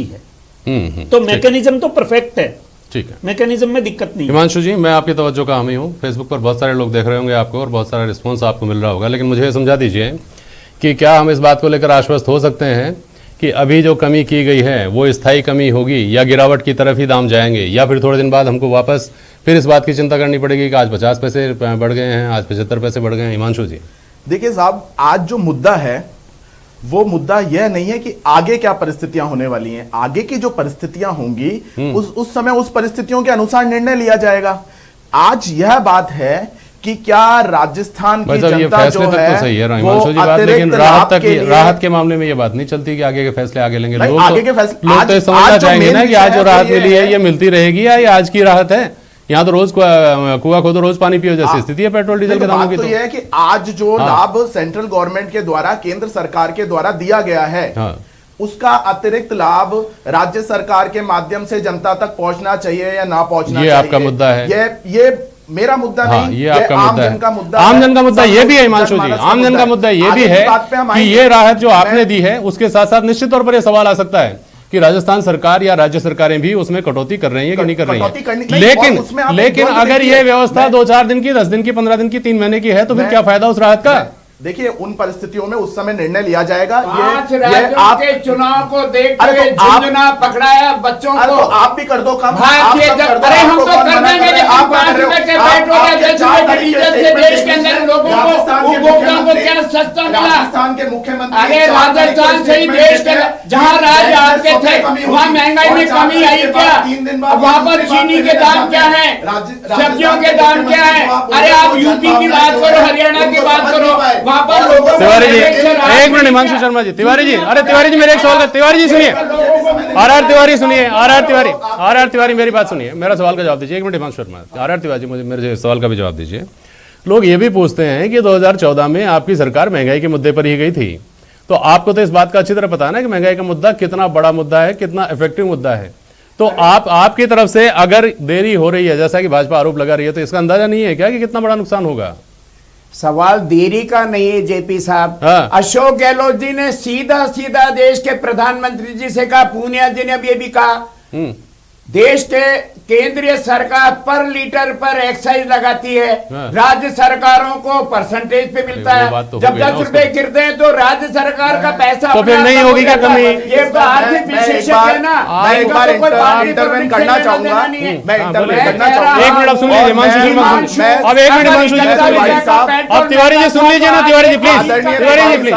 है। तो मैकेनिज्म तो परफेक्ट है, ठीक है, मैकेनिज्म में दिक्कत नहीं। हिमांशु जी, मैं आपकी तवज्जो का हामी हूँ। फेसबुक पर बहुत सारे लोग देख रहे होंगे आपको और बहुत सारा रिस्पॉन्स आपको मिल रहा होगा, लेकिन मुझे ये समझा दीजिए कि क्या हम इस बात को लेकर आश्वस्त हो सकते हैं कि अभी जो कमी की गई है वो स्थायी कमी होगी या गिरावट की तरफ ही दाम जाएंगे, या फिर थोड़े दिन बाद हमको वापस फिर इस बात की चिंता करनी पड़ेगी कि आज 50 पैसे बढ़ गए हैं, आज 75 पैसे बढ़ गए हैं? हिमांशु जी, देखिए साहब, आज जो मुद्दा है वो मुद्दा यह नहीं है कि आगे क्या परिस्थितियां होने वाली हैं। आगे की जो परिस्थितियां होंगी उस समय उस परिस्थितियों के अनुसार निर्णय लिया जाएगा। आज यह बात है कि क्या राजस्थान की जनता जो है, तो सही है हिमांशु जी बात, लेकिन राहत के मामले में ये बात नहीं चलती कि आगे के फैसले आगे लेंगे। लोग तो समझना चाहेंगे ना कि आज जो राहत मिली है ये मिलती रहेगी या ये आज की राहत है। यहाँ तो रोज कुआ खोदो रोज पानी पियो जैसी स्थिति है पेट्रोल डीजल के दामों की। तो यह है कि आज जो लाभ सेंट्रल गवर्नमेंट के द्वारा, केंद्र सरकार के द्वारा दिया गया है, उसका अतिरिक्त लाभ राज्य सरकार के माध्यम से जनता तक पहुंचना चाहिए या ना पहुंचना चाहिए, ये आपका मुद्दा है। ये मेरा मुद्दा नहीं, ये आपका आम जन का मुद्दा, आम जन का मुद्दा ये भी है हिमांशु जी, आम जन का मुद्दा ये भी है कि ये राहत जो आपने दी है उसके साथ साथ निश्चित तौर पर यह सवाल आ सकता है कि राजस्थान सरकार या राज्य सरकारें भी उसमें कटौती कर रही है कि नहीं कर रही है। लेकिन अगर ये व्यवस्था 2-4 दिन की, 10 दिन की, 15 दिन की, 3 महीने की है तो फिर क्या फायदा उस राहत का? देखिए, उन परिस्थितियों में उस समय निर्णय लिया जाएगा। ये आपके चुनाव को देखते हुए झुंझुना पकड़ाया बच्चों को, आप भी कर दो काम। अरे हम तो कर देंगे, लेकिन 5 रुपए के पेट्रोल या 10 रुपए के डीजल से देश के अंदर लोगों को, उपभोक्ताओं को क्या सस्ता मिला? राजस्थान के मुख्यमंत्री, अरे राजस्थान से ही देश के जहाँ राज्य आपके थे वहाँ महंगाई में कमी आई क्या? वहाँ पर चीनी के दाम क्या है, सब्जियों के दाम क्या है? अरे आप यूपी की बात करो, हरियाणा की बात करो, तिवारी जी एक मिनट, हिमांशु शर्मा जी, तिवारी जी, अरे तिवारी जी मेरे एक सवाल का, तिवारी जी सुनिए, आर तिवारी सुनिए, आर तिवारी मेरी बात सुनिए, मेरा सवाल का जवाब दीजिए। एक मिनट हिमांशु शर्मा, आर तिवारी जी मुझे मेरे सवाल का भी जवाब दीजिए। लोग ये भी पूछते हैं कि 2014 में आपकी सरकार महंगाई के मुद्दे पर ही गई थी, तो आपको तो इस बात का अच्छी तरह पता है ना कि महंगाई का मुद्दा कितना बड़ा मुद्दा है, कितना इफेक्टिव मुद्दा है। तो आपकी तरफ से अगर देरी हो रही है, जैसा कि भाजपा आरोप लगा रही है, तो इसका अंदाजा नहीं है क्या कि कितना बड़ा नुकसान होगा? सवाल देरी का नहीं है जेपी साहब। अशोक गहलोत जी ने सीधा सीधा देश के प्रधानमंत्री जी से कहा, पूनिया जी ने अब ये भी कहा, देश के केंद्रीय सरकार पर लीटर पर एक्साइज लगाती है, राज्य सरकारों को परसेंटेज पे मिलता है। तो जब 10 रुपए गिरते हैं तो राज्य सरकार का पैसा तो फिर नहीं होगी क्या कमी? ये तो आर्थिक विशेषज्ञ है ना। मैं एक बार इंटरवेन करना चाहूंगा। एक मिनट सुनिए हिमांशु शर्मा, अब एक मिनट हिमांशु जी, अब तिवारी जी सुन लीजिए ना, तिवारी जी प्लीज, तिवारी जी प्लीज।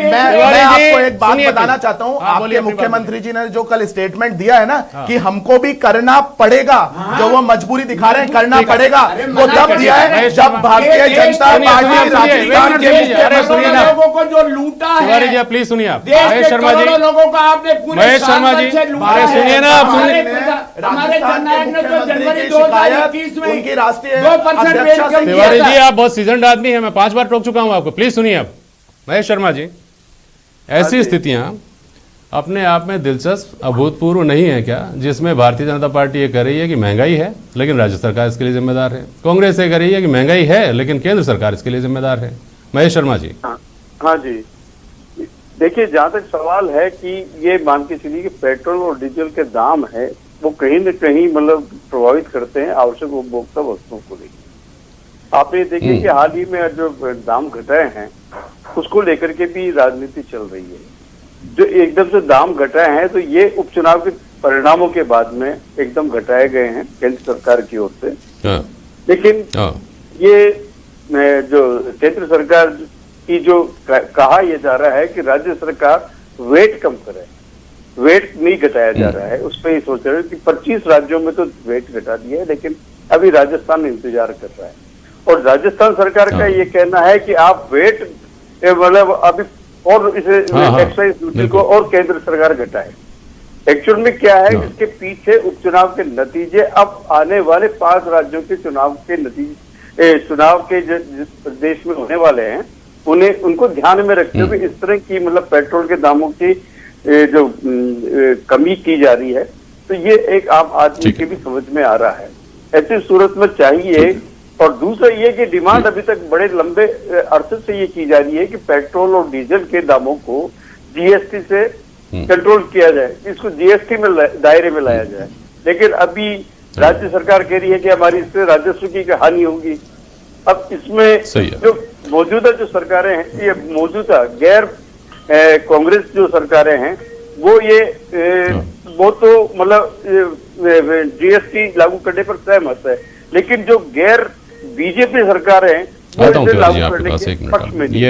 मैं आपको एक बात बताना चाहता हूँ, आपके मुख्यमंत्री जी ने जो कल स्टेटमेंट दिया है ना कि हमको भी करना पड़ेगा, जो वो मजबूरी दिखा रहे हैं, करना पड़ेगा, वो तब दिया है जब भारतीय जनता पार्टी राजस्थान के लोगों को जो लूटा है। प्लीज सुनिए आप, महेश शर्मा जी, लोगों को आपने पूरे महेश शर्मा जी, अरे सुनिए ना आप, हमारे जननायक ने तो जनवरी 2021 में उनकी राष्ट्रीय 2% तिवारी जी आप बहुत सीजन आदमी है, मैं 5 बार टोक चुका हूं आपको, प्लीज सुनिए आप। महेश शर्मा जी, ऐसी स्थितियां अपने आप में दिलचस्प अभूतपूर्व नहीं है क्या, जिसमें भारतीय जनता पार्टी ये कह रही है कि महंगाई है लेकिन राज्य सरकार इसके लिए जिम्मेदार है, कांग्रेस ये कह रही है कि महंगाई है लेकिन केंद्र सरकार इसके लिए जिम्मेदार है? महेश शर्मा जी। हाँ जी, देखिए, जहाँ तक सवाल है कि ये मान के चलिए कि पेट्रोल और डीजल के दाम है वो कहीं न कहीं मतलब प्रभावित करते हैं आवश्यक उपभोक्ता वस्तुओं को लेकर। आप ये देखिए कि हाल ही में जो दाम घटाए हैं उसको लेकर के भी राजनीति चल रही है। जो एकदम से दाम घटाए हैं तो ये उपचुनाव के परिणामों के बाद में एकदम घटाए गए हैं केंद्र सरकार की ओर से। लेकिन ये जो केंद्र सरकार की जो कहा यह जा रहा है कि राज्य सरकार वेट कम करे, वेट नहीं घटाया जा रहा है, उस पर ही सोच रहे हैं कि 25 राज्यों में तो वेट घटा दिया है, लेकिन अभी राजस्थान इंतजार कर रहा है। और राजस्थान सरकार का ये कहना है कि आप वेट मतलब अभी और इसे एक्साइज ड्यूटी को और केंद्र सरकार घटाए। एक्चुअल में क्या है, इसके पीछे उपचुनाव के नतीजे, अब आने वाले 5 राज्यों के चुनाव के नतीजे, चुनाव के जो प्रदेश में होने वाले हैं उनको ध्यान में रखते हुए इस तरह की मतलब पेट्रोल के दामों की जो कमी की जा रही है, तो ये एक आम आदमी की भी समझ में आ रहा है। ऐसी सूरत में चाहिए। और दूसरा ये कि डिमांड अभी तक बड़े लंबे अरसे से ये की जा रही है कि पेट्रोल और डीजल के दामों को जीएसटी से कंट्रोल किया जाए, इसको जीएसटी में दायरे में लाया जाए। लेकिन अभी राज्य सरकार कह रही है कि हमारी इससे राजस्व की हानि होगी। अब इसमें जो मौजूदा जो सरकारें हैं, ये मौजूदा गैर कांग्रेस जो सरकारें हैं, वो ये वो तो मतलब जीएसटी लागू करने पर सहमत है, लेकिन जो गैर बीजेपी सरकारें हैं वो इसे लागू करने के पक्ष में नहीं।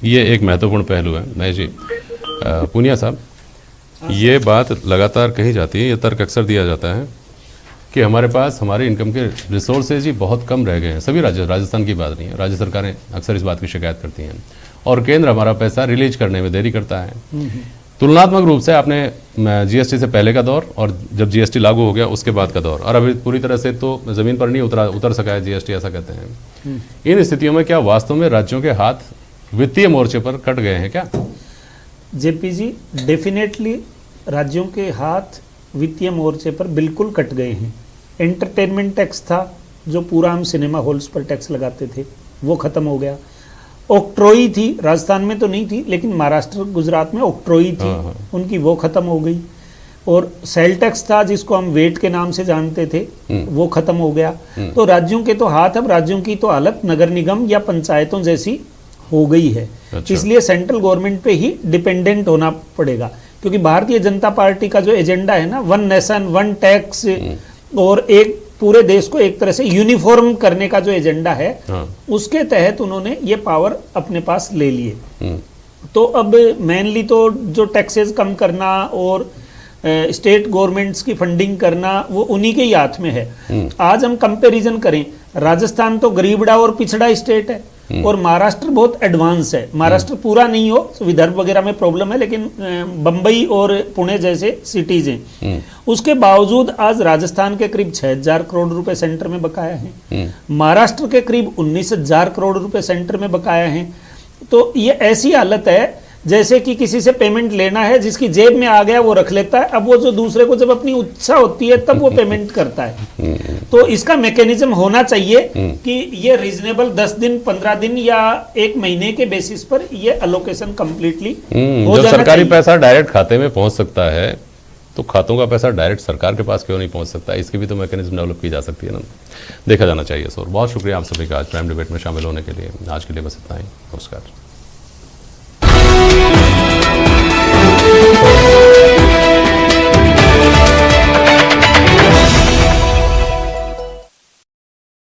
ये एक महत्वपूर्ण पहलू है महेश जी। पूनिया साहब, ये बात लगातार कही जाती है, ये तर्क अक्सर दिया जाता है कि हमारे पास हमारे इनकम के रिसोर्सेज ही बहुत कम रह गए हैं। सभी राजस्थान की बात नहीं है, राज्य सरकारें अक्सर इस बात की शिकायत करती हैं, और केंद्र हमारा पैसा रिलीज करने में देरी करता है। तुलनात्मक रूप से आपने जीएसटी से पहले का दौर और जब जीएसटी लागू हो गया उसके बाद का दौर, और अभी पूरी तरह से तो जमीन पर नहीं उतर सका है जीएसटी, ऐसा कहते हैं। इन स्थितियों में क्या वास्तव में राज्यों के हाथ वित्तीय मोर्चे पर कट गए हैं क्या? जेपी जी, डेफिनेटली राज्यों के हाथ वित्तीय मोर्चे पर बिल्कुल कट गए हैं। एंटरटेनमेंट टैक्स था, जो पूरा हम सिनेमा हॉल्स पर टैक्स लगाते थे, वो खत्म हो गया। ऑक्ट्रोई थी, राजस्थान में तो नहीं थी लेकिन महाराष्ट्र गुजरात में ऑक्ट्रोई थी, उनकी वो खत्म हो गई। और सेल टैक्स था जिसको हम वेट के नाम से जानते थे, वो खत्म हो गया। तो राज्यों के तो हाथ, अब राज्यों की तो हालत नगर निगम या पंचायतों जैसी हो गई है। अच्छा। इसलिए सेंट्रल गवर्नमेंट पे ही डिपेंडेंट होना पड़ेगा, क्योंकि भारतीय जनता पार्टी का जो एजेंडा है ना, वन नेशन वन टैक्स, और एक पूरे देश को एक तरह से यूनिफॉर्म करने का जो एजेंडा है, उसके तहत उन्होंने ये पावर अपने पास ले लिए। तो अब मेनली तो जो टैक्सेस कम करना और स्टेट गवर्नमेंट्स की फंडिंग करना, वो उन्हीं के ही हाथ में है। आज हम कंपैरिजन करें, राजस्थान तो गरीबड़ा और पिछड़ा स्टेट है, और महाराष्ट्र बहुत एडवांस है। महाराष्ट्र पूरा नहीं हो, विदर्भ वगैरह में प्रॉब्लम है, लेकिन बंबई और पुणे जैसे सिटीज हैं। उसके बावजूद आज राजस्थान के करीब 6,000 करोड़ रुपए सेंटर में बकाया है, महाराष्ट्र के करीब 19,000 करोड़ रुपए सेंटर में बकाया है। तो ये ऐसी हालत है जैसे कि किसी से पेमेंट लेना है, जिसकी जेब में आ गया वो रख लेता है, अब वो जो दूसरे को जब अपनी इच्छा होती है तब वो पेमेंट करता है। तो इसका मैकेनिज्म होना चाहिए कि ये रीजनेबल 10 दिन 15 दिन या 1 महीने के बेसिस पर ये अलोकेशन कंप्लीटली हो जब जाना सरकारी चाहिए। पैसा डायरेक्ट खाते में पहुंच सकता है, तो खातों का पैसा डायरेक्ट सरकार के पास क्यों नहीं पहुंच सकता? इसकी भी तो मैकेनिज्म डेवलप की जा सकती है ना, देखा जाना चाहिए। सर, बहुत शुक्रिया आप सभी का आज प्राइम डिबेट में शामिल होने के लिए। आज के लिए बस इतना ही, नमस्कार।